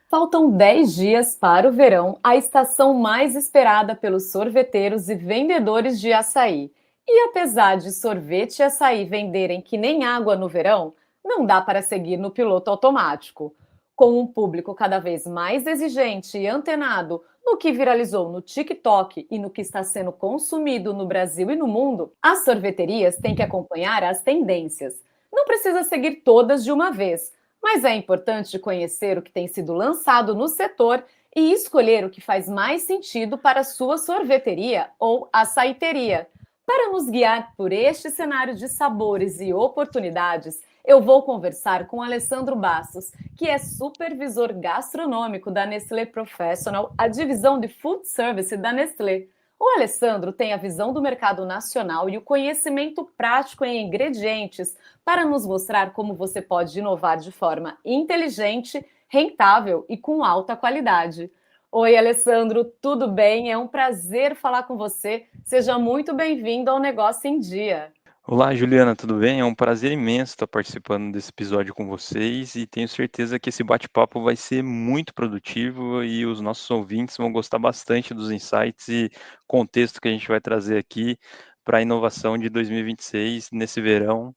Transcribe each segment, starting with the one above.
Faltam 10 dias para o verão, a estação mais esperada pelos sorveteiros e vendedores de açaí. E apesar de sorvete e açaí venderem que nem água no verão, não dá para seguir no piloto automático. Com um público cada vez mais exigente e antenado no que viralizou no TikTok e no que está sendo consumido no Brasil e no mundo, as sorveterias têm que acompanhar as tendências. Não precisa seguir todas de uma vez, mas é importante conhecer o que tem sido lançado no setor e escolher o que faz mais sentido para a sua sorveteria ou açaiteria. Para nos guiar por este cenário de sabores e oportunidades, eu vou conversar com Alessandro Bastos, que é supervisor gastronômico da Nestlé Professional, a divisão de food service da Nestlé. O Alessandro tem a visão do mercado nacional e o conhecimento prático em ingredientes para nos mostrar como você pode inovar de forma inteligente, rentável e com alta qualidade. Oi, Alessandro, tudo bem? É um prazer falar com você. Seja muito bem-vindo ao Negócio em Dia. Olá, Juliana, tudo bem? É um prazer imenso estar participando desse episódio com vocês e tenho certeza que esse bate-papo vai ser muito produtivo e os nossos ouvintes vão gostar bastante dos insights e contexto que a gente vai trazer aqui para a inovação de 2026 nesse verão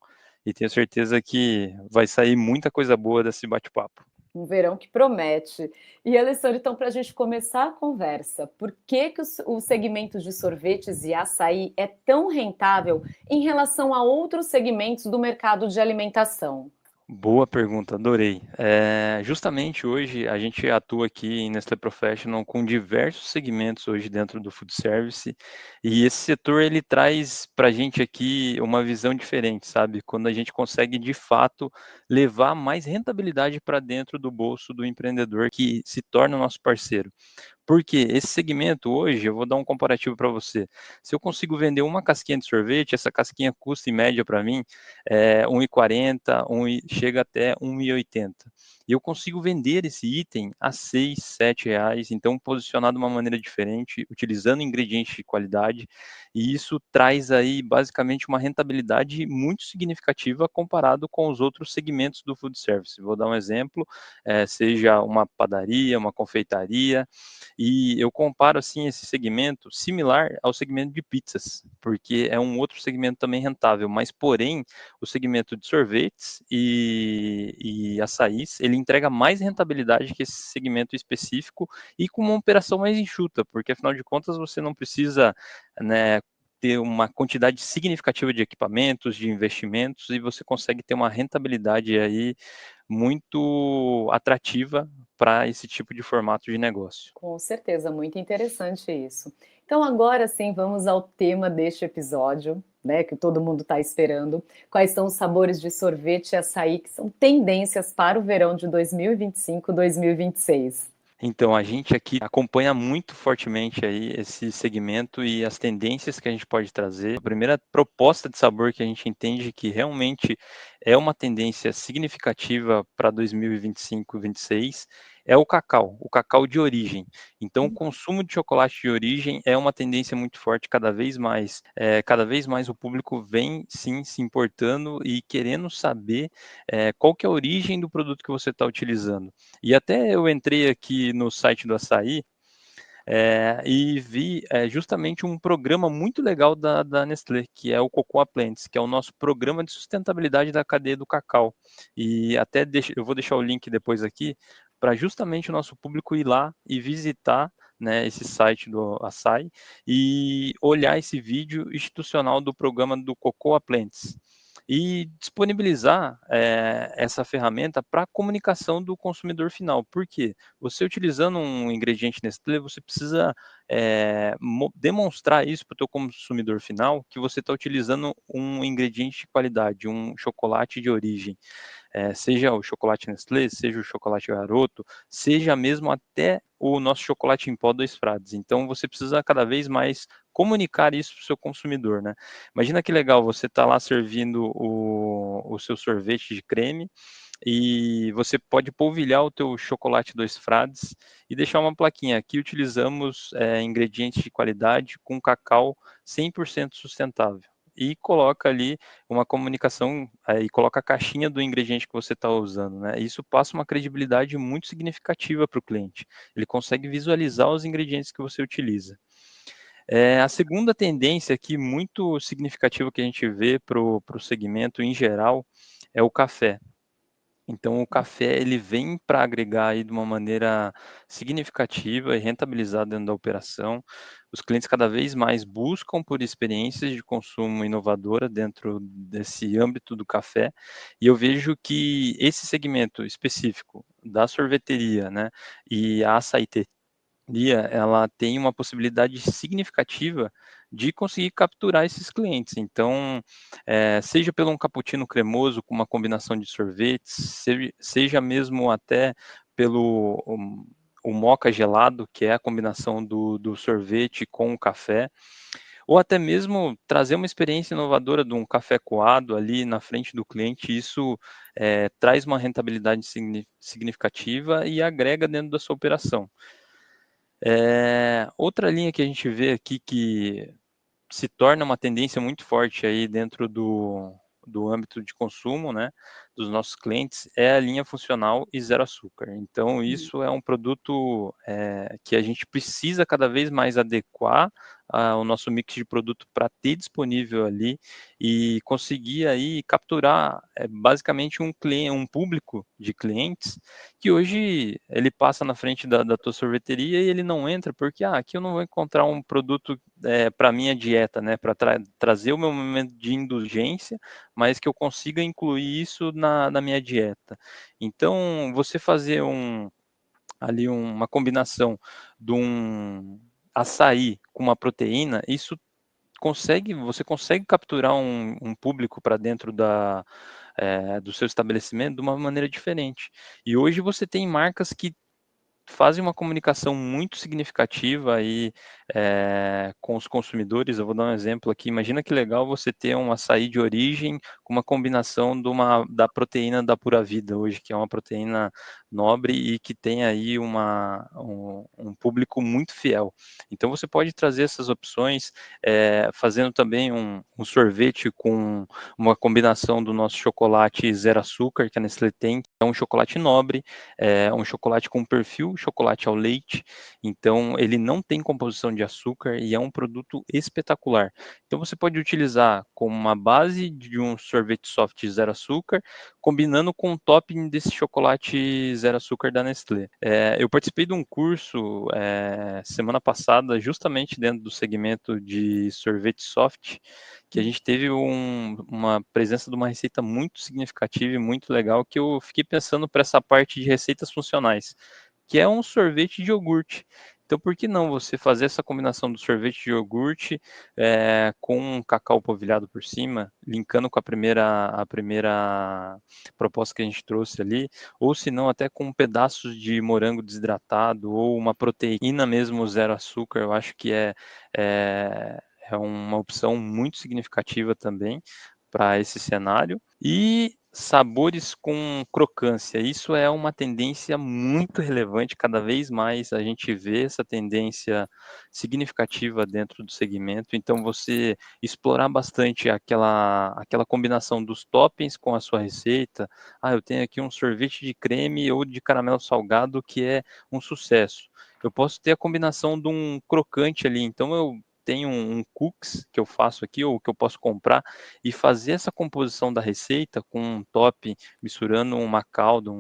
e tenho certeza que vai sair muita coisa boa desse bate-papo. Um verão que promete. E, Alessandro, então, para a gente começar a conversa, por que, que o segmento de sorvetes e açaí é tão rentável em relação a outros segmentos do mercado de alimentação? Boa pergunta, adorei. Justamente hoje a gente atua aqui em Nestlé Professional com diversos segmentos hoje dentro do food service e esse setor ele traz para a gente aqui uma visão diferente, sabe? Quando a gente consegue de fato levar mais rentabilidade para dentro do bolso do empreendedor que se torna o nosso parceiro. Porque esse segmento hoje, eu vou dar um comparativo para você. Se eu consigo vender uma casquinha de sorvete, essa casquinha custa em média para mim 1,40, chega até 1,80. E eu consigo vender esse item a 6, 7 reais, então posicionado de uma maneira diferente, utilizando ingredientes de qualidade, e isso traz aí basicamente uma rentabilidade muito significativa comparado com os outros segmentos do food service. Vou dar um exemplo, seja uma padaria, uma confeitaria, e eu comparo assim esse segmento similar ao segmento de pizzas, porque é um outro segmento também rentável, mas porém o segmento de sorvetes e açaís, ele entrega mais rentabilidade que esse segmento específico e com uma operação mais enxuta, porque afinal de contas você não precisa, né, ter uma quantidade significativa de equipamentos, de investimentos, e você consegue ter uma rentabilidade aí muito atrativa para esse tipo de formato de negócio. Com certeza, muito interessante isso. Então, agora sim, vamos ao tema deste episódio, né, que todo mundo está esperando. Quais são os sabores de sorvete e açaí que são tendências para o verão de 2025, 2026? Então, a gente aqui acompanha muito fortemente aí esse segmento e as tendências que a gente pode trazer. A primeira proposta de sabor que a gente entende que realmente é uma tendência significativa para 2025 e 2026 é o cacau de origem. Então, o consumo de chocolate de origem é uma tendência muito forte cada vez mais. Cada vez mais o público vem sim se importando e querendo saber qual que é a origem do produto que você está utilizando. E até eu entrei aqui no site do Açaí e vi justamente um programa muito legal da Nestlé, que é o Cocoa Plants, que é o nosso programa de sustentabilidade da cadeia do cacau. E até eu vou deixar o link depois aqui, para justamente o nosso público ir lá e visitar, né, esse site do Açaí e olhar esse vídeo institucional do programa do Cocoa Plants e disponibilizar essa ferramenta para a comunicação do consumidor final. Por quê? Você utilizando um ingrediente Nestlé, você precisa demonstrar isso para o teu consumidor final que você está utilizando um ingrediente de qualidade, um chocolate de origem. Seja o chocolate Nestlé, seja o chocolate Garoto, seja mesmo até o nosso chocolate em pó 2 Frades. Então você precisa cada vez mais comunicar isso para o seu consumidor, né? Imagina que legal, você está lá servindo o seu sorvete de creme e você pode polvilhar o teu chocolate 2 Frades e deixar uma plaquinha. Aqui utilizamos ingredientes de qualidade com cacau 100% sustentável. e coloca ali uma comunicação, e coloca a caixinha do ingrediente que você está usando, né? Isso passa uma credibilidade muito significativa para o cliente. Ele consegue visualizar os ingredientes que você utiliza. A segunda tendência aqui, muito significativa que a gente vê para o segmento em geral, é o café. Então, o café ele vem para agregar aí de uma maneira significativa e rentabilizar dentro da operação. Os clientes cada vez mais buscam por experiências de consumo inovadora dentro desse âmbito do café. E eu vejo que esse segmento específico da sorveteria, né, e a açaiteria, ela tem uma possibilidade significativa de conseguir capturar esses clientes. Então, seja pelo um cappuccino cremoso com uma combinação de sorvetes, seja mesmo até pelo o moca gelado, que é a combinação do sorvete com o café, ou até mesmo trazer uma experiência inovadora de um café coado ali na frente do cliente, isso traz uma rentabilidade significativa e agrega dentro da sua operação. Outra linha que a gente vê aqui que se torna uma tendência muito forte aí dentro do âmbito de consumo, né, dos nossos clientes, é a linha funcional e zero açúcar. Então, isso é um produto que a gente precisa cada vez mais adequar o nosso mix de produto para ter disponível ali e conseguir aí capturar basicamente um público de clientes que hoje ele passa na frente da tua sorveteria e ele não entra porque aqui eu não vou encontrar um produto para minha dieta, né, para trazer o meu momento de indulgência, mas que eu consiga incluir isso na minha dieta. Então, você fazer ali uma combinação de um açaí com uma proteína, isso você consegue capturar um público para dentro do seu estabelecimento de uma maneira diferente. E hoje você tem marcas que fazem uma comunicação muito significativa aí com os consumidores. Eu vou dar um exemplo aqui. Imagina que legal você ter um açaí de origem com uma combinação da proteína da Pura Vida hoje, que é uma proteína nobre e que tem aí um público muito fiel. Então você pode trazer essas opções, fazendo também um sorvete com uma combinação do nosso chocolate zero açúcar, que a Nestlé tem, que é um chocolate nobre, um chocolate com perfil chocolate ao leite, então ele não tem composição de açúcar e é um produto espetacular. Então você pode utilizar como uma base de um sorvete soft zero açúcar, combinando com o topping desse chocolate zero açúcar da Nestlé. Eu participei de um curso semana passada, justamente dentro do segmento de sorvete soft, que a gente teve uma presença de uma receita muito significativa e muito legal, que eu fiquei pensando para essa parte de receitas funcionais, que é um sorvete de iogurte. Então, por que não você fazer essa combinação do sorvete de iogurte com um cacau polvilhado por cima, linkando com a primeira proposta que a gente trouxe ali, ou se não, até com pedaços de morango desidratado ou uma proteína mesmo zero açúcar, eu acho que é uma opção muito significativa também para esse cenário. E sabores com crocância, isso é uma tendência muito relevante, cada vez mais a gente vê essa tendência significativa dentro do segmento, então você explorar bastante aquela combinação dos toppings com a sua receita, eu tenho aqui um sorvete de creme ou de caramelo salgado que é um sucesso, eu posso ter a combinação de um crocante ali, então eu tenho um cookies que eu faço aqui, ou que eu posso comprar, e fazer essa composição da receita com um top, misturando uma calda,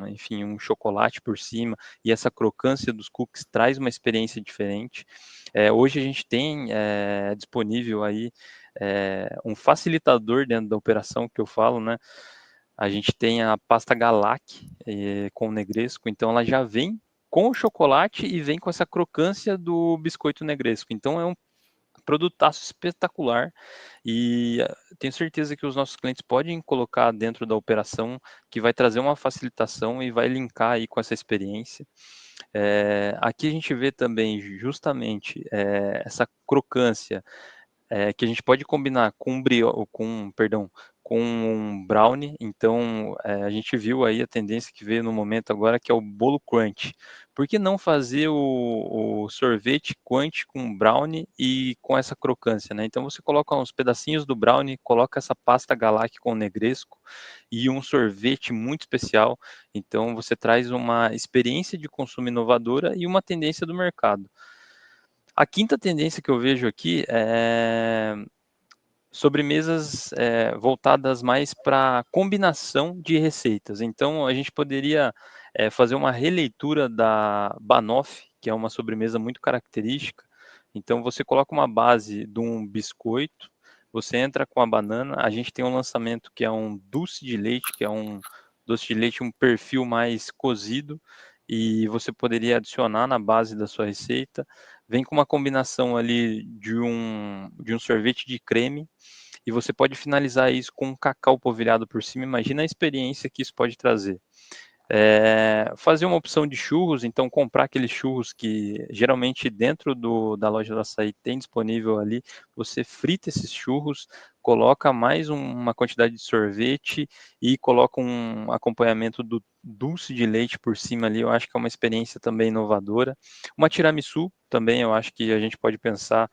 enfim, um chocolate por cima, e essa crocância dos cookies traz uma experiência diferente. Hoje a gente tem disponível aí um facilitador dentro da operação que eu falo, né? A gente tem a pasta Galac com o Negresco, então ela já vem com o chocolate e vem com essa crocância do biscoito Negresco. Então é um produtaço espetacular e tenho certeza que os nossos clientes podem colocar dentro da operação que vai trazer uma facilitação e vai linkar aí com essa experiência. Aqui a gente vê também justamente essa crocância que a gente pode combinar com perdão, com um brownie. Então, a gente viu aí a tendência que veio no momento agora, que é o bolo crunch. Por que não fazer o sorvete crunch com brownie e com essa crocância, né? Então, você coloca uns pedacinhos do brownie, coloca essa pasta Galak com negresco e um sorvete muito especial. Então, você traz uma experiência de consumo inovadora e uma tendência do mercado. A quinta tendência que eu vejo aqui é sobremesas voltadas mais para combinação de receitas. Então, a gente poderia fazer uma releitura da banoffee, que é uma sobremesa muito característica. Então, você coloca uma base de um biscoito, você entra com a banana. A gente tem um lançamento que é um doce de leite, que é um doce de leite, um perfil mais cozido, e você poderia adicionar na base da sua receita. Vem com uma combinação ali de um sorvete de creme, e você pode finalizar isso com um cacau polvilhado por cima. Imagina a experiência que isso pode trazer. Fazer uma opção de churros, então comprar aqueles churros que geralmente dentro da loja do açaí tem disponível ali. Você frita esses churros, coloca mais uma quantidade de sorvete e coloca um acompanhamento do dulce de leite por cima ali. Eu acho que é uma experiência também inovadora. Uma tiramisu também, eu acho que a gente pode pensar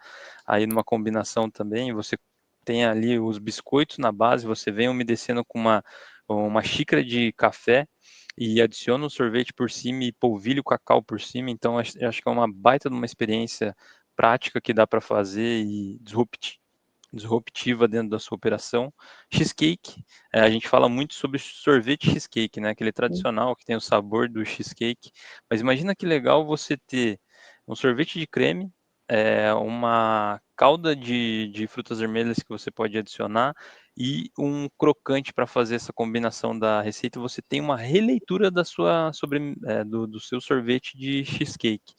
aí numa combinação também. Você tem ali os biscoitos na base, você vem umedecendo com uma xícara de café e adiciona um sorvete por cima e polvilha o cacau por cima. Então, acho que é uma baita de uma experiência prática que dá para fazer e disruptiva dentro da sua operação. Cheesecake, a gente fala muito sobre sorvete cheesecake, né? Aquele tradicional que tem o sabor do cheesecake. Mas imagina que legal você ter um sorvete de creme, uma calda de frutas vermelhas que você pode adicionar e um crocante para fazer essa combinação da receita. Você tem uma releitura da sua do seu sorvete de cheesecake.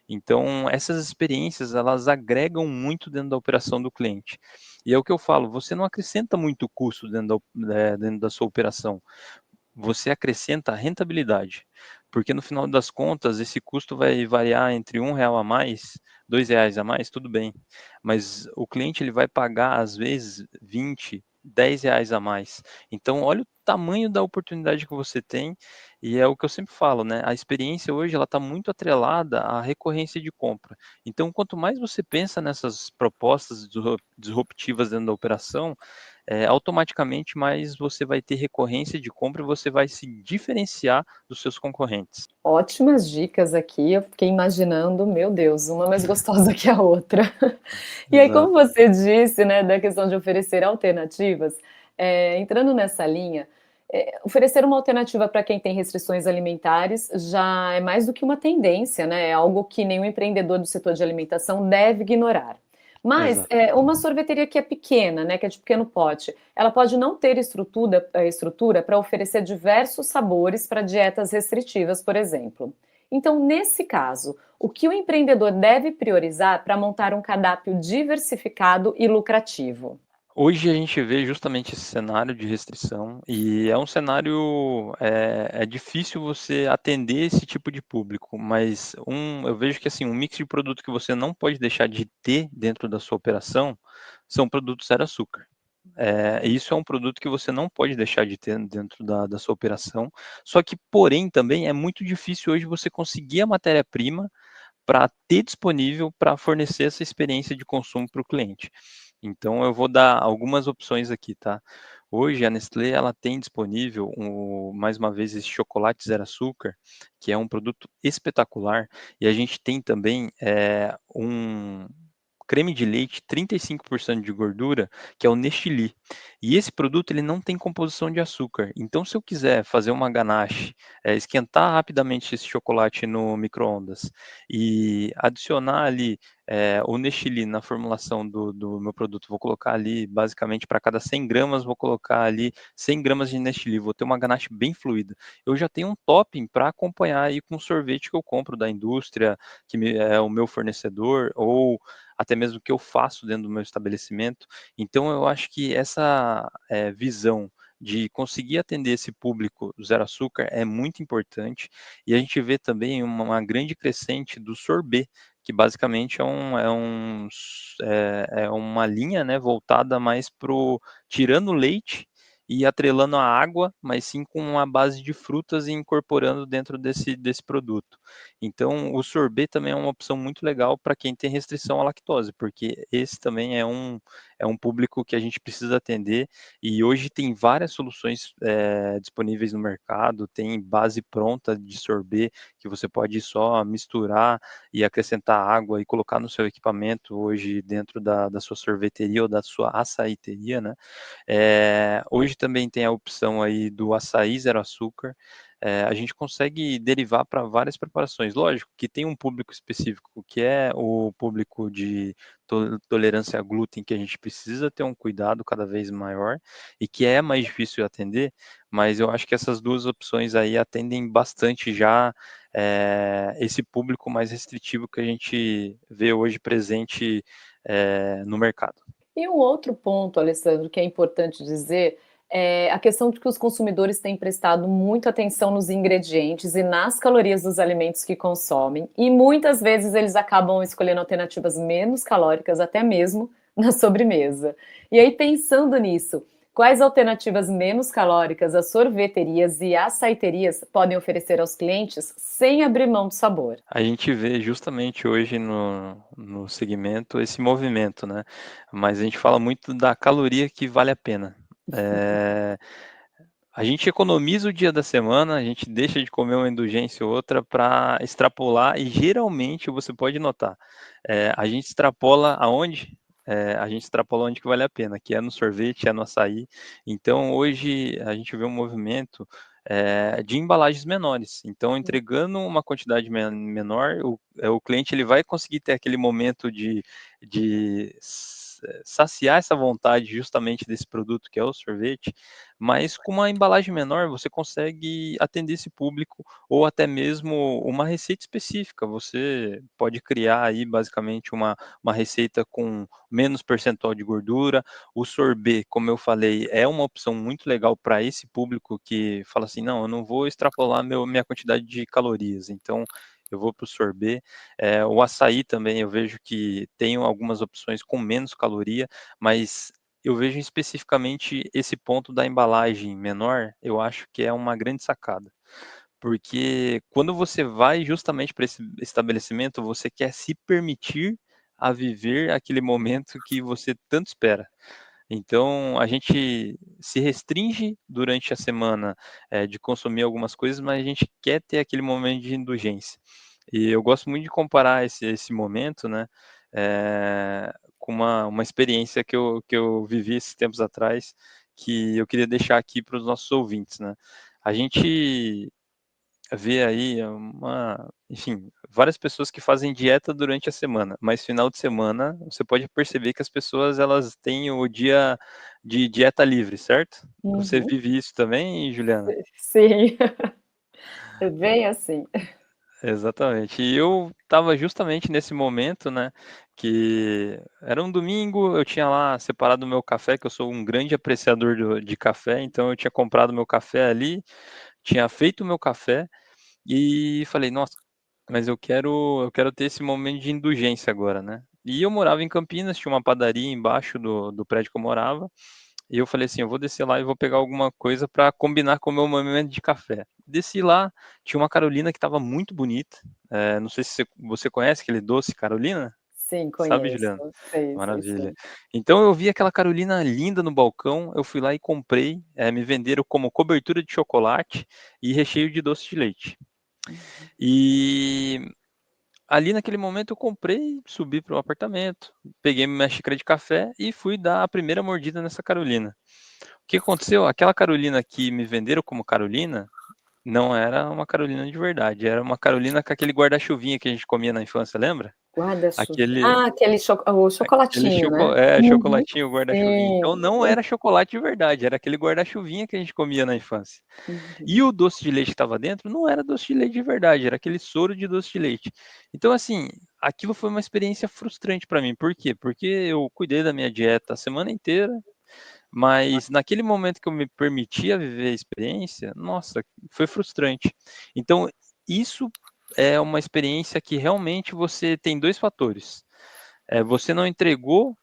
Então, essas experiências, elas agregam muito dentro da operação do cliente. E é o que eu falo, você não acrescenta muito custo dentro da sua operação, você acrescenta rentabilidade, porque no final das contas esse custo vai variar entre R$ 1 a mais, R$ 2 a mais, tudo bem, mas o cliente ele vai pagar às vezes 20, R$ 10 a mais. Então olha o tamanho da oportunidade que você tem, e é o que eu sempre falo, né? A experiência hoje ela está muito atrelada à recorrência de compra. Então quanto mais você pensa nessas propostas disruptivas dentro da operação, automaticamente mais você vai ter recorrência de compra e você vai se diferenciar dos seus concorrentes. Ótimas dicas aqui. Eu fiquei imaginando, meu Deus, uma mais gostosa que a outra. E aí, como Exato. você disse, né, da questão de oferecer alternativas, entrando nessa linha, oferecer uma alternativa para quem tem restrições alimentares já é mais do que uma tendência, né? É algo que nenhum empreendedor do setor de alimentação deve ignorar. Mas Exato. uma sorveteria que é pequena, né, que é de pequeno porte, ela pode não ter estrutura para oferecer diversos sabores para dietas restritivas, por exemplo. Então, nesse caso, o que o empreendedor deve priorizar para montar um cardápio diversificado e lucrativo? Hoje a gente vê justamente esse cenário de restrição e é um cenário é difícil você atender esse tipo de público, mas eu vejo que assim um mix de produto que você não pode deixar de ter dentro da sua operação são produtos zero açúcar. Isso é um produto que você não pode deixar de ter dentro da sua operação. Só que, porém, também é muito difícil hoje você conseguir a matéria-prima para ter disponível para fornecer essa experiência de consumo para o cliente. Então, eu vou dar algumas opções aqui, tá? Hoje a Nestlé ela tem disponível mais uma vez esse chocolate zero açúcar, que é um produto espetacular, e a gente tem também um creme de leite 35% de gordura, que é o Nestlé. E esse produto ele não tem composição de açúcar. Então, se eu quiser fazer uma ganache, esquentar rapidamente esse chocolate no micro-ondas e adicionar ali o Nestlé na formulação do meu produto, vou colocar ali basicamente para cada 100 gramas, vou colocar ali 100 gramas de Nestlé, vou ter uma ganache bem fluida. Eu já tenho um topping para acompanhar aí com o sorvete que eu compro da indústria, é o meu fornecedor, ou até mesmo que eu faço dentro do meu estabelecimento. Então, eu acho que essa visão de conseguir atender esse público zero açúcar é muito importante, e a gente vê também uma grande crescente do sorbet, que basicamente é uma linha, né, voltada mais tirando o leite e atrelando a água, mas sim com uma base de frutas e incorporando dentro desse produto. Então, o sorbet também é uma opção muito legal para quem tem restrição à lactose, porque esse também é um público que a gente precisa atender, e hoje tem várias soluções disponíveis no mercado, tem base pronta de sorbet, que você pode só misturar e acrescentar água e colocar no seu equipamento hoje dentro da sua sorveteria ou da sua açaiteria, né? Hoje também tem a opção aí do açaí zero açúcar. A gente consegue derivar para várias preparações. Lógico que tem um público específico, que é o público de tolerância a glúten, que a gente precisa ter um cuidado cada vez maior e que é mais difícil de atender, mas eu acho que essas duas opções aí atendem bastante já esse público mais restritivo que a gente vê hoje presente no mercado. E um outro ponto, Alessandro, que é importante dizer, é a questão de que os consumidores têm prestado muita atenção nos ingredientes e nas calorias dos alimentos que consomem, e muitas vezes eles acabam escolhendo alternativas menos calóricas, até mesmo na sobremesa. E aí, pensando nisso, quais alternativas menos calóricas as sorveterias e açaiterias podem oferecer aos clientes sem abrir mão do sabor? A gente vê justamente hoje no segmento esse movimento, né? Mas a gente fala muito da caloria que vale a pena. É, a gente economiza o dia da semana, a gente deixa de comer uma indulgência ou outra para extrapolar, e geralmente você pode notar, a gente extrapola aonde? A gente extrapola onde que vale a pena, que é no sorvete, é no açaí. Então hoje a gente vê um movimento de embalagens menores. Então, entregando uma quantidade menor, o cliente ele vai conseguir ter aquele momento de saciar essa vontade justamente desse produto que é o sorvete, mas com uma embalagem menor você consegue atender esse público, ou até mesmo uma receita específica. Você pode criar aí basicamente uma receita com menos percentual de gordura. O sorbet, como eu falei, é uma opção muito legal para esse público que fala assim, não, eu não vou extrapolar minha quantidade de calorias, então eu vou para o sorbet. O açaí também eu vejo que tem algumas opções com menos caloria, mas eu vejo especificamente esse ponto da embalagem menor, eu acho que é uma grande sacada. Porque quando você vai justamente para esse estabelecimento, você quer se permitir a viver aquele momento que você tanto espera. Então, a gente se restringe durante a semana de consumir algumas coisas, mas a gente quer ter aquele momento de indulgência. E eu gosto muito de comparar esse momento, né, com uma experiência que eu vivi esses tempos atrás, que eu queria deixar aqui para os nossos ouvintes, né. A gente vê aí enfim, várias pessoas que fazem dieta durante a semana, mas final de semana você pode perceber que as pessoas elas têm o dia de dieta livre, certo? Você Uhum. vive isso também, Juliana? Sim, é bem assim. Exatamente. E eu estava justamente nesse momento, né, que era um domingo, eu tinha lá separado o meu café, que eu sou um grande apreciador de café, então eu tinha comprado meu café ali, tinha feito o meu café, e falei: "Nossa, mas eu quero ter esse momento de indulgência agora, né". E eu morava em Campinas, tinha uma padaria embaixo do prédio que eu morava, e eu falei assim: "Eu vou descer lá e vou pegar alguma coisa para combinar com o meu momento de café". Desci lá, tinha uma Carolina que estava muito bonita, não sei se você conhece aquele doce Carolina? Sim, Sabe, conheço. Juliana? Sei, sei Maravilha. sim. Então eu vi aquela Carolina linda no balcão, eu fui lá e comprei, me venderam como cobertura de chocolate e recheio de doce de leite. Uhum. E ali naquele momento eu comprei, subi para o apartamento, peguei minha xícara de café e fui dar a primeira mordida nessa Carolina. O que aconteceu? Aquela Carolina que me venderam como Carolina, não era uma Carolina de verdade, era uma Carolina com aquele guarda-chuvinha que a gente comia na infância, lembra? Guarda-chuvinha. Aquele Ah, aquele o aquele chocolatinho, né? Uhum. chocolatinho, guarda-chuvinha. Sim. Então não era chocolate de verdade, era aquele guarda-chuvinha que a gente comia na infância. Uhum. E o doce de leite que estava dentro não era doce de leite de verdade, era aquele soro de doce de leite. Então, assim, aquilo foi uma experiência frustrante para mim. Por quê? Porque eu cuidei da minha dieta a semana inteira, mas naquele momento que eu me permitia viver a experiência, nossa, foi frustrante. Então, isso é uma experiência que realmente você tem dois fatores. Você não entregou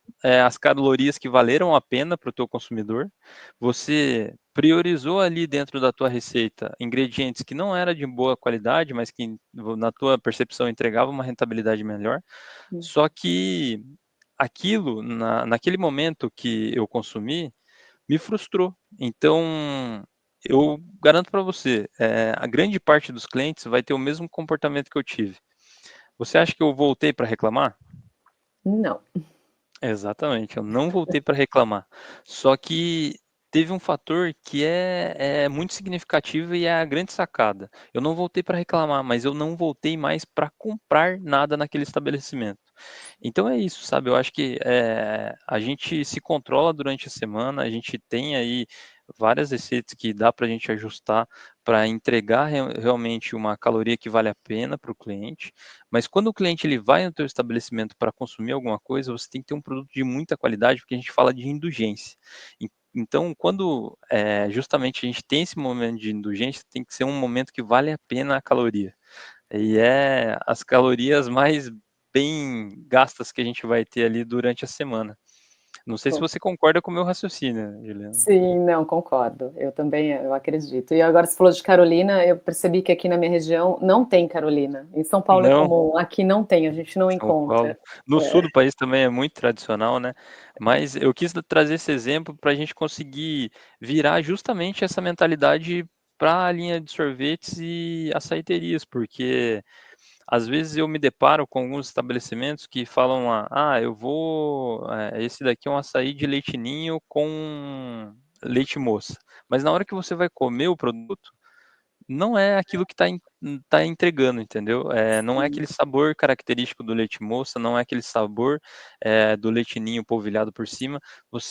as calorias que valeram a pena para o teu consumidor, você priorizou ali dentro da tua receita ingredientes que não eram de boa qualidade, mas que na tua percepção entregava uma rentabilidade melhor, só que aquilo, naquele momento que eu consumi, me frustrou. Então, eu garanto para você, a grande parte dos clientes vai ter o mesmo comportamento que eu tive. Você acha que eu voltei para reclamar? Não. Exatamente, eu não voltei para reclamar. Só que teve um fator que é muito significativo e é a grande sacada. Eu não voltei para reclamar, mas eu não voltei mais para comprar nada naquele estabelecimento. Então é isso, sabe? Eu acho que a gente se controla durante a semana, a gente tem aí várias receitas que dá para a gente ajustar para entregar realmente uma caloria que vale a pena para o cliente. Mas quando o cliente ele vai no teu estabelecimento para consumir alguma coisa, você tem que ter um produto de muita qualidade, porque a gente fala de indulgência. Então, quando justamente a gente tem esse momento de indulgência, tem que ser um momento que vale a pena a caloria. E é as calorias mais bem gastas que a gente vai ter ali durante a semana. Não sei se você concorda com o meu raciocínio, Juliana. Sim, não, concordo. Eu também, eu acredito. E agora você falou de Carolina, eu percebi que aqui na minha região não tem Carolina. Em São Paulo é Não, comum, aqui não tem, a gente não São Paulo. encontra. No sul É, do país também é muito tradicional, né? Mas eu quis trazer esse exemplo para a gente conseguir virar justamente essa mentalidade para a linha de sorvetes e açaiterias, porque às vezes eu me deparo com alguns estabelecimentos que falam eu vou, esse daqui é um açaí de leite ninho com leite moça. Mas na hora que você vai comer o produto, não é aquilo que tá entregando, entendeu? Não é aquele sabor característico do leite moça, não é aquele sabor do leite ninho polvilhado por cima.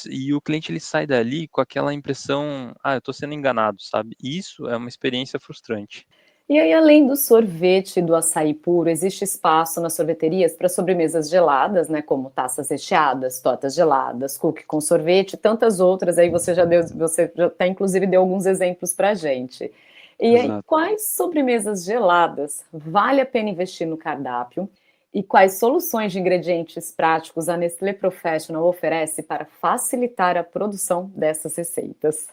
E o cliente ele sai dali com aquela impressão, eu estou sendo enganado, sabe? E isso é uma experiência frustrante. e aí, além do sorvete e do açaí puro, existe espaço nas sorveterias para sobremesas geladas, né, como taças recheadas, tortas geladas, cookie com sorvete, e tantas outras. Aí você já até inclusive deu alguns exemplos para a gente. E aí, Exato. quais sobremesas geladas vale a pena investir no cardápio? E quais soluções de ingredientes práticos a Nestlé Professional oferece para facilitar a produção dessas receitas?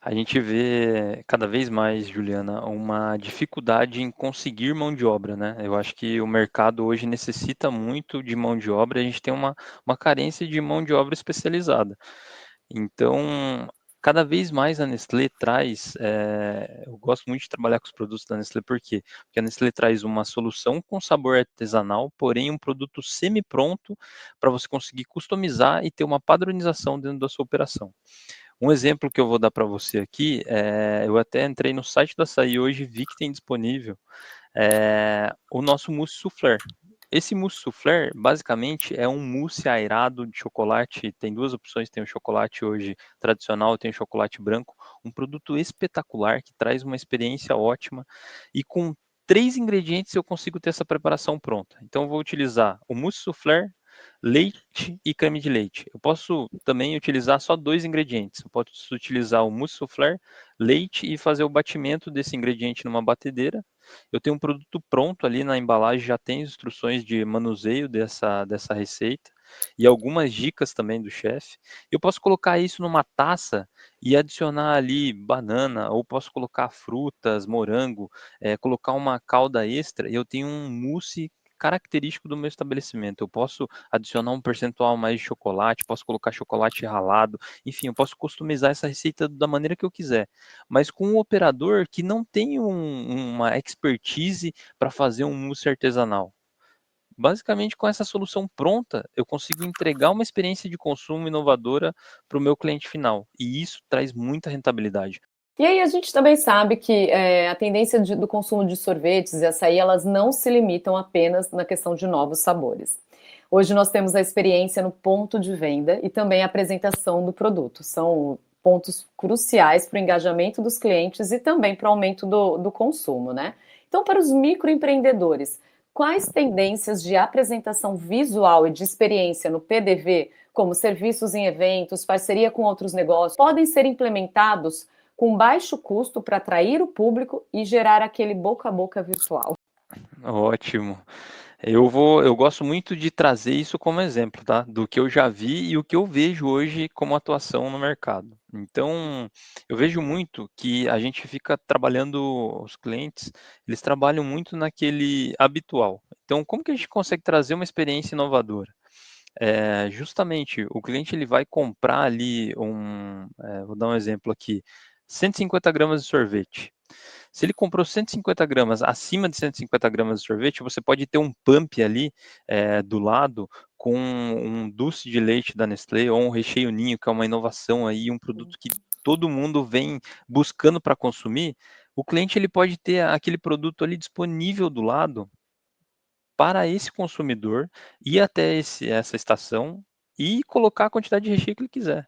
A gente vê cada vez mais, Juliana, uma dificuldade em conseguir mão de obra, né? Eu acho que o mercado hoje necessita muito de mão de obra, a gente tem uma carência de mão de obra especializada. Então, cada vez mais a Nestlé traz, eu gosto muito de trabalhar com os produtos da Nestlé, por quê? Porque a Nestlé traz uma solução com sabor artesanal, porém um produto semi-pronto para você conseguir customizar e ter uma padronização dentro da sua operação. Um exemplo que eu vou dar para você aqui, eu até entrei no site da Açaí hoje e vi que tem disponível o nosso mousse soufflé. Esse mousse soufflé, basicamente, é um mousse aerado de chocolate. Tem duas opções, tem o chocolate hoje tradicional, tem o chocolate branco. Um produto espetacular que traz uma experiência ótima e com 3 ingredientes eu consigo ter essa preparação pronta. Então eu vou utilizar o mousse soufflé, leite e creme de leite. Eu posso também utilizar só 2 ingredientes. Eu posso utilizar o mousse soufflé, leite e fazer o batimento desse ingrediente numa batedeira. Eu tenho um produto pronto ali na embalagem, já tem instruções de manuseio dessa receita e algumas dicas também do chefe. Eu posso colocar isso numa taça e adicionar ali banana, ou posso colocar frutas, morango, colocar uma calda extra e eu tenho um mousse característico do meu estabelecimento. Eu posso adicionar um percentual mais de chocolate, posso colocar chocolate ralado, enfim, eu posso customizar essa receita da maneira que eu quiser, mas com um operador que não tem uma expertise para fazer um mousse artesanal. Basicamente, com essa solução pronta, eu consigo entregar uma experiência de consumo inovadora para o meu cliente final. E isso traz muita rentabilidade. E aí a gente também sabe que a tendência do consumo de sorvetes e açaí, elas não se limitam apenas na questão de novos sabores. Hoje nós temos a experiência no ponto de venda e também a apresentação do produto. São pontos cruciais para o engajamento dos clientes e também para o aumento do consumo, né? Então, para os microempreendedores, quais tendências de apresentação visual e de experiência no PDV, como serviços em eventos, parceria com outros negócios, podem ser implementados com baixo custo para atrair o público e gerar aquele boca a boca virtual? Ótimo. Eu gosto muito de trazer isso como exemplo, tá? Do que eu já vi e o que eu vejo hoje como atuação no mercado. Então, eu vejo muito que a gente fica trabalhando, os clientes, eles trabalham muito naquele habitual. Então, como que a gente consegue trazer uma experiência inovadora? Justamente, o cliente ele vai comprar ali vou dar um exemplo aqui, 150 gramas de sorvete. Se ele comprou 150 gramas, acima de 150 gramas de sorvete, você pode ter um pump ali do lado com um doce de leite da Nestlé ou um recheio ninho, que é uma inovação aí, um produto que todo mundo vem buscando para consumir. O cliente ele pode ter aquele produto ali disponível do lado para esse consumidor ir até essa estação e colocar a quantidade de recheio que ele quiser.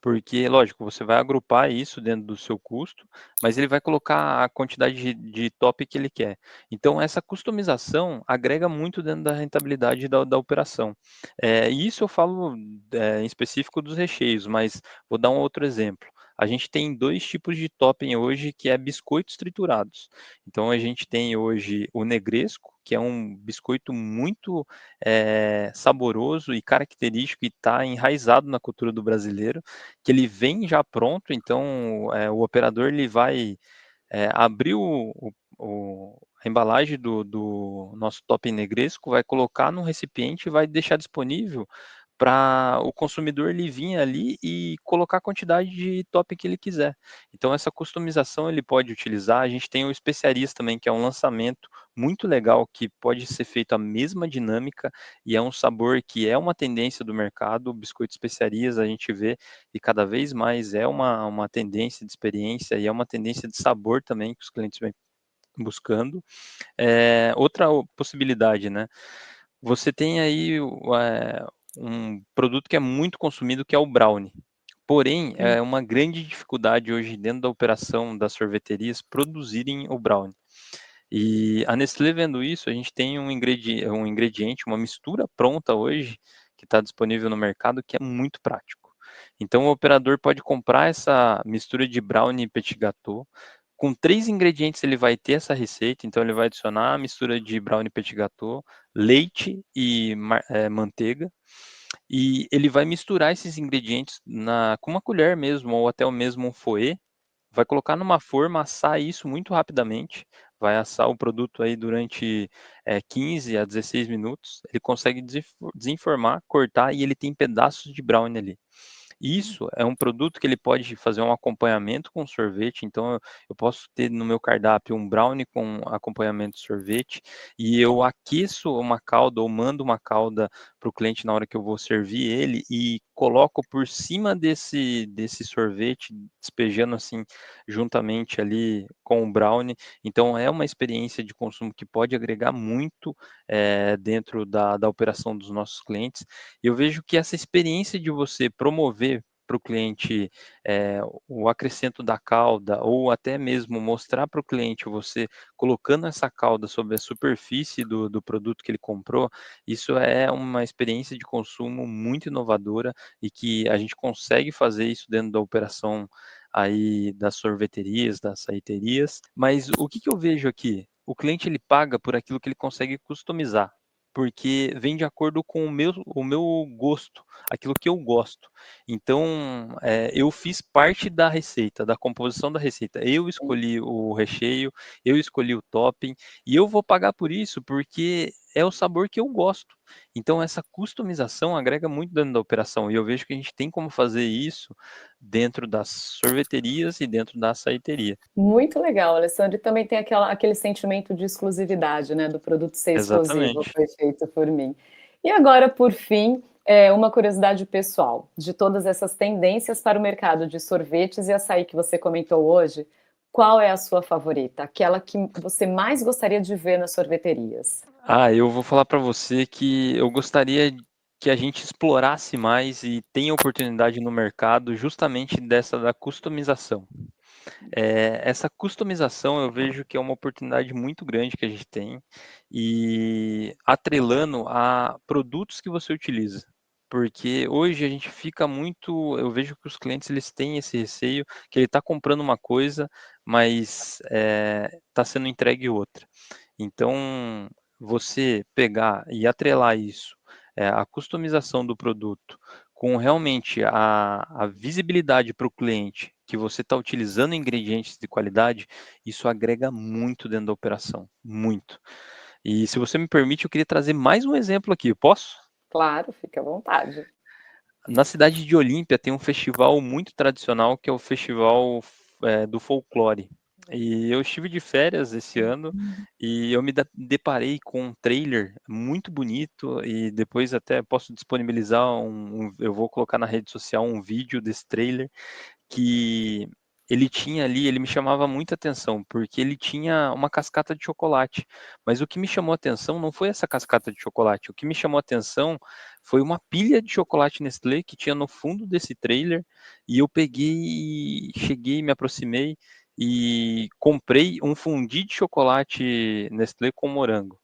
Porque, lógico, você vai agrupar isso dentro do seu custo, mas ele vai colocar a quantidade de top que ele quer. Então, essa customização agrega muito dentro da rentabilidade da operação. E isso eu falo em específico dos recheios, mas vou dar um outro exemplo. A gente tem dois tipos de topping hoje, que é biscoitos triturados. Então, a gente tem hoje o negresco, que é um biscoito muito saboroso e característico e está enraizado na cultura do brasileiro, que ele vem já pronto, então o operador ele vai abrir a embalagem do nosso top negresco, vai colocar num recipiente e vai deixar disponível para o consumidor ele vir ali e colocar a quantidade de top que ele quiser. Então essa customização ele pode utilizar. A gente tem o especiarias também, que é um lançamento muito legal, que pode ser feito a mesma dinâmica e é um sabor que é uma tendência do mercado. O biscoito especiarias a gente vê e cada vez mais é uma tendência de experiência e é uma tendência de sabor também que os clientes vêm buscando. Outra possibilidade, né? Você tem aí um produto que é muito consumido, que é o brownie. Porém, Hum. é uma grande dificuldade hoje dentro da operação das sorveterias produzirem o brownie. E a Nestlé vendo isso, a gente tem um ingrediente, uma mistura pronta hoje, que está disponível no mercado, que é muito prático. Então, o operador pode comprar essa mistura de brownie e petit gâteau. Com três ingredientes, ele vai ter essa receita. Então, ele vai adicionar a mistura de brownie e petit gâteau, leite e manteiga. E ele vai misturar esses ingredientes com uma colher mesmo, ou até o mesmo um fouet, vai colocar numa forma, assar isso muito rapidamente, vai assar o produto aí durante 15 a 16 minutos, ele consegue desenformar, cortar e ele tem pedaços de brownie ali. Isso é um produto que ele pode fazer um acompanhamento com sorvete, então eu posso ter no meu cardápio um brownie com acompanhamento de sorvete, e eu aqueço uma calda ou mando uma calda para o cliente na hora que eu vou servir ele e coloco por cima desse sorvete, despejando assim juntamente ali com o brownie. Então é uma experiência de consumo que pode agregar muito dentro da operação dos nossos clientes. Eu vejo que essa experiência de você promover para o cliente o acrescento da calda, ou até mesmo mostrar para o cliente você colocando essa calda sobre a superfície do produto que ele comprou, isso é uma experiência de consumo muito inovadora e que a gente consegue fazer isso dentro da operação aí das sorveterias, das açaiterias. Mas o que eu vejo aqui? O cliente ele paga por aquilo que ele consegue customizar, porque vem de acordo com o meu gosto, aquilo que eu gosto. Então, eu fiz parte da receita, da composição da receita. Eu escolhi o recheio, eu escolhi o topping, e eu vou pagar por isso, porque é o sabor que eu gosto. Então, essa customização agrega muito dentro da operação, e eu vejo que a gente tem como fazer isso dentro das sorveterias e dentro da açaiteria. Muito legal, Alessandro. E também tem aquele sentimento de exclusividade, né? Do produto ser exclusivo, Exatamente. foi feito por mim. E agora, por fim, uma curiosidade pessoal. De todas essas tendências para o mercado de sorvetes e açaí que você comentou hoje, qual é a sua favorita? Aquela que você mais gostaria de ver nas sorveterias? Eu vou falar para você que eu gostaria que a gente explorasse mais e tenha oportunidade no mercado justamente dessa da customização. Essa customização eu vejo que é uma oportunidade muito grande que a gente tem e atrelando a produtos que você utiliza. Porque hoje a gente fica muito, eu vejo que os clientes eles têm esse receio que ele está comprando uma coisa, mas está sendo entregue outra. Então, você pegar e atrelar isso, a customização do produto, com realmente a visibilidade para o cliente que você está utilizando ingredientes de qualidade, isso agrega muito dentro da operação, muito. E se você me permite, eu queria trazer mais um exemplo aqui, posso? Claro, fique à vontade. Na cidade de Olímpia tem um festival muito tradicional que é o Festival do Folclore. E eu estive de férias esse ano e eu me deparei com um trailer muito bonito e depois até posso disponibilizar eu vou colocar na rede social um vídeo desse trailer que ele tinha ali, ele me chamava muita atenção, porque ele tinha uma cascata de chocolate. Mas o que me chamou a atenção não foi essa cascata de chocolate. O que me chamou a atenção foi uma pilha de chocolate Nestlé que tinha no fundo desse trailer. E eu peguei, cheguei, me aproximei e comprei um fundi de chocolate Nestlé com morango.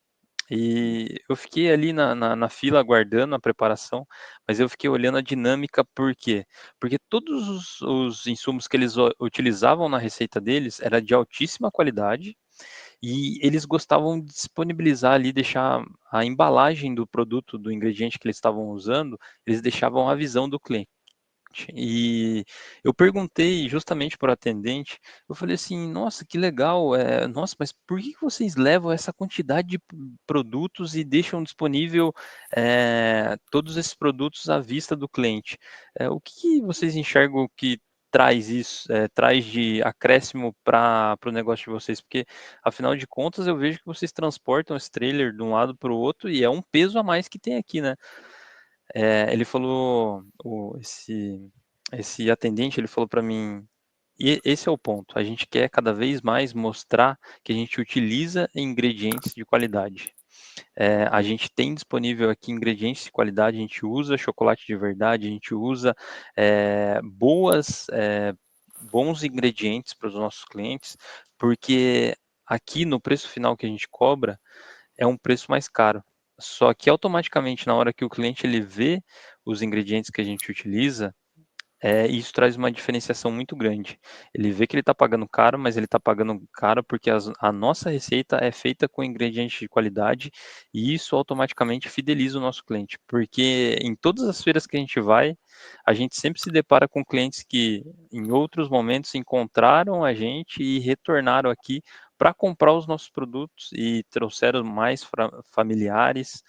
E eu fiquei ali na fila aguardando a preparação, mas eu fiquei olhando a dinâmica, por quê? Porque todos os insumos que eles utilizavam na receita deles era de altíssima qualidade e eles gostavam de disponibilizar ali, deixar a embalagem do produto, do ingrediente que eles estavam usando, eles deixavam a visão do cliente. E eu perguntei justamente para o atendente, eu falei assim, nossa, que legal, nossa, mas por que vocês levam essa quantidade de produtos e deixam disponível todos esses produtos à vista do cliente? O que vocês enxergam que traz isso, traz de acréscimo para o negócio de vocês? Porque, afinal de contas, eu vejo que vocês transportam esse trailer de um lado para o outro e é um peso a mais que tem aqui, né? Ele falou, esse atendente, ele falou para mim, e esse é o ponto, a gente quer cada vez mais mostrar que a gente utiliza ingredientes de qualidade. A gente tem disponível aqui ingredientes de qualidade, a gente usa chocolate de verdade, a gente usa bons ingredientes para os nossos clientes, porque aqui no preço final que a gente cobra, é um preço mais caro. Só que automaticamente, na hora que o cliente ele vê os ingredientes que a gente utiliza, isso traz uma diferenciação muito grande. Ele vê que ele está pagando caro, mas ele está pagando caro porque a nossa receita é feita com ingredientes de qualidade e isso automaticamente fideliza o nosso cliente. Porque em todas as feiras que a gente vai, a gente sempre se depara com clientes que em outros momentos encontraram a gente e retornaram aqui para comprar os nossos produtos e trouxeram mais familiares,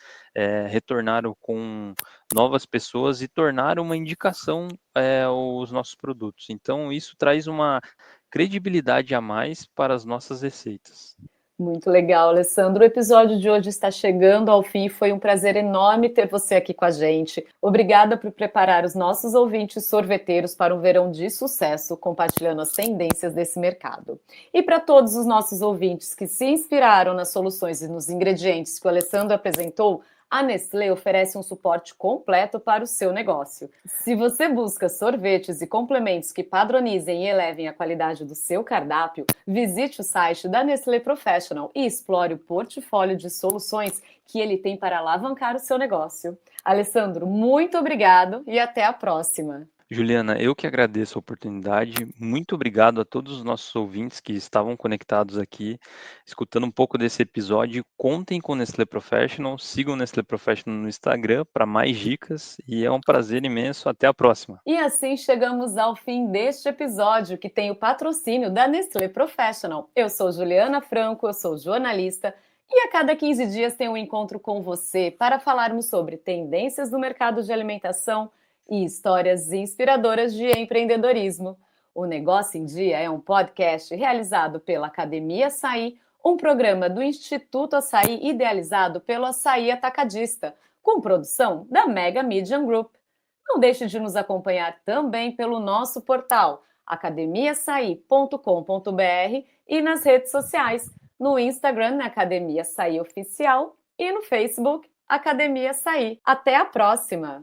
retornaram com novas pessoas e tornaram uma indicação os nossos produtos. Então, isso traz uma credibilidade a mais para as nossas receitas. Muito legal, Alessandro. O episódio de hoje está chegando ao fim. Foi um prazer enorme ter você aqui com a gente. Obrigada por preparar os nossos ouvintes sorveteiros para um verão de sucesso, compartilhando as tendências desse mercado. E para todos os nossos ouvintes que se inspiraram nas soluções e nos ingredientes que o Alessandro apresentou, a Nestlé oferece um suporte completo para o seu negócio. Se você busca sorvetes e complementos que padronizem e elevem a qualidade do seu cardápio, visite o site da Nestlé Professional e explore o portfólio de soluções que ele tem para alavancar o seu negócio. Alessandro, muito obrigado e até a próxima. Juliana, eu que agradeço a oportunidade. Muito obrigado a todos os nossos ouvintes que estavam conectados aqui, escutando um pouco desse episódio. Contem com o Nestlé Professional, sigam o Nestlé Professional no Instagram para mais dicas e é um prazer imenso. Até a próxima. E assim chegamos ao fim deste episódio que tem o patrocínio da Nestlé Professional. Eu sou Juliana Franco, eu sou jornalista e a cada 15 dias tenho um encontro com você para falarmos sobre tendências do mercado de alimentação e histórias inspiradoras de empreendedorismo. O Negócio em Dia é um podcast realizado pela Academia Açaí, um programa do Instituto Açaí idealizado pelo Açaí Atacadista, com produção da Mega Media Group. Não deixe de nos acompanhar também pelo nosso portal academiaçaí.com.br e nas redes sociais, no Instagram, na Academia Açaí Oficial e no Facebook, Academia Açaí. Até a próxima!